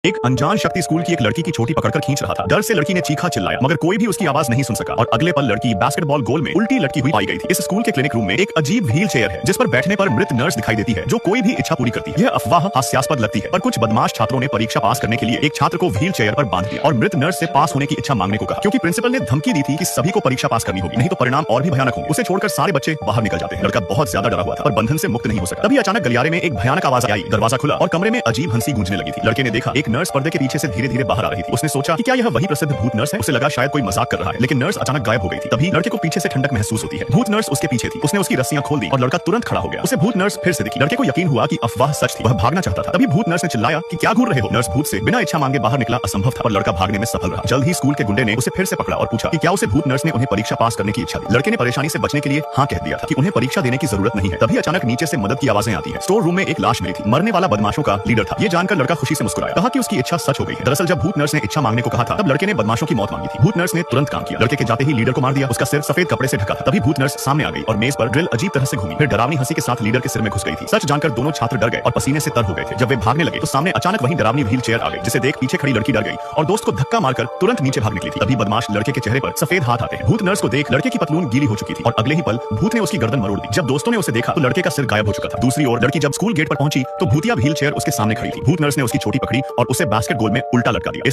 एक अनजान शक्ति स्कूल की एक लड़की की चोटी पकड़कर खींच रहा था। डर से लड़की ने चीखा चिल्लाया मगर कोई भी उसकी आवाज नहीं सुन सका और अगले पल लड़की बास्केटबॉल गोल में उल्टी लटकी हुई पाई गई थी। इस स्कूल के क्लिनिक रूम में एक अजीब व्हील चेयर है जिस पर बैठने पर मृत नर्स दिखाई देती है जो कोई भी इच्छा पूरी करती है। यह अफवाह हास्यास्पद लगती है पर कुछ बदमाश छात्रों ने परीक्षा पास करने के लिए एक छात्र को व्हील चेयर पर बांध दिया और मृत नर्स से पास होने की इच्छा मांगने को कहा क्योंकि प्रिंसिपल ने धमकी दी थी कि सभी को परीक्षा पास करनी होगी नहीं तो परिणाम और भी भयानक होंगे। उसे छोड़कर सारे बच्चे बाहर निकल जाते हैं। लड़का बहुत ज्यादा डरा हुआ था और बंधन से मुक्त नहीं हो सका। तभी अचानक गलियारे में एक भयानक आवाज आई, दरवाजा खुला और कमरे में अजीब हंसी गूंजने लगी थी। लड़के ने देखा एक नर्स पर्दे के पीछे से धीरे धीरे बाहर आ रही थी। उसने सोचा कि क्या यह वही प्रसिद्ध भूत नर्स है। उसे लगा शायद कोई मजाक कर रहा है लेकिन नर्स अचानक गायब हो गई थी। तभी लड़के को पीछे से ठंडक महसूस होती है। भूत नर्स उसके पीछे थी। उसने उसकी रस्सियां खोल दी और लड़का तुरंत खड़ा हो गया। उसे भूत नर्स फिर से दिखी। लड़के को यकीन हुआ कि अफवाह सच थी। वह भागना चाहता था। तभी भूत नर्स ने चिल्लाया कि क्या घूर रहे हो। नर्स भूत से बिना इच्छा मांगे बाहर निकला असंभव था और लड़का भागने में सफल रहा। जल्द ही स्कूल के गुंडे ने उसे फिर से पकड़ा और पूछा कि क्या उसे भूत नर्स ने उन्हें परीक्षा पास करने की इच्छा दी। लड़के ने परेशानी से बचने के लिए हाँ कह दिया था कि उन्हें परीक्षा देने की जरूरत नहीं है। तभी अचानक नीचे से मदद की आवाजें आती है। स्टोर रूम में एक लाश मिली थी। मरने वाला बदमाशों का लीडर था। ये जानकर लड़का खुशी से मुस्कुराया, कहा कि उसकी इच्छा सच हो गई है। दरअसल जब भूत नर्स ने इच्छा मांगने को कहा था तब लड़के ने बदमाशों की मौत मांगी थी। भूत नर्स ने तुरंत काम किया। लड़के के जाते ही लीडर को मार दिया। उसका सिर सफेद कपड़े से ढका था। तभी भूत नर्स सामने आ गई और मेज पर ड्रिल अजीब तरह से घूमी। फिर डरावनी हंसी के साथ लीडर के सिर में घुस गई थी। सच जानकर दोनों छात्र डर गए और पसीने से तर हो गए थे। जब वे भागने लगे तो सामने अचानक वही डरावनी व्हील चेयर आ गई जिसे देख पीछे खड़ी लड़की डर गई और दोस्त को धक्का मारकर तुरंत नीचे भाग निकली थी। तभी बदमाश लड़के के चेहरे पर सफेद हाथ आते हैं। भूत नर्स को देख लड़के की पतलून गीली हो चुकी थी और अगले ही पल भूत ने उसकी गर्दन मरोड़ दी। जब दोस्तों ने उसे देखा तो लड़के का सिर गायब हो चुका था। दूसरी ओर लड़की जब स्कूल गेट पर पहुंची तो भूतिया व्हील चेयर उसके सामने खड़ी थी। भूत नर्स ने उसकी चोटी पकड़ी और उसे बास्केटबॉल में उल्टा लटका दिया।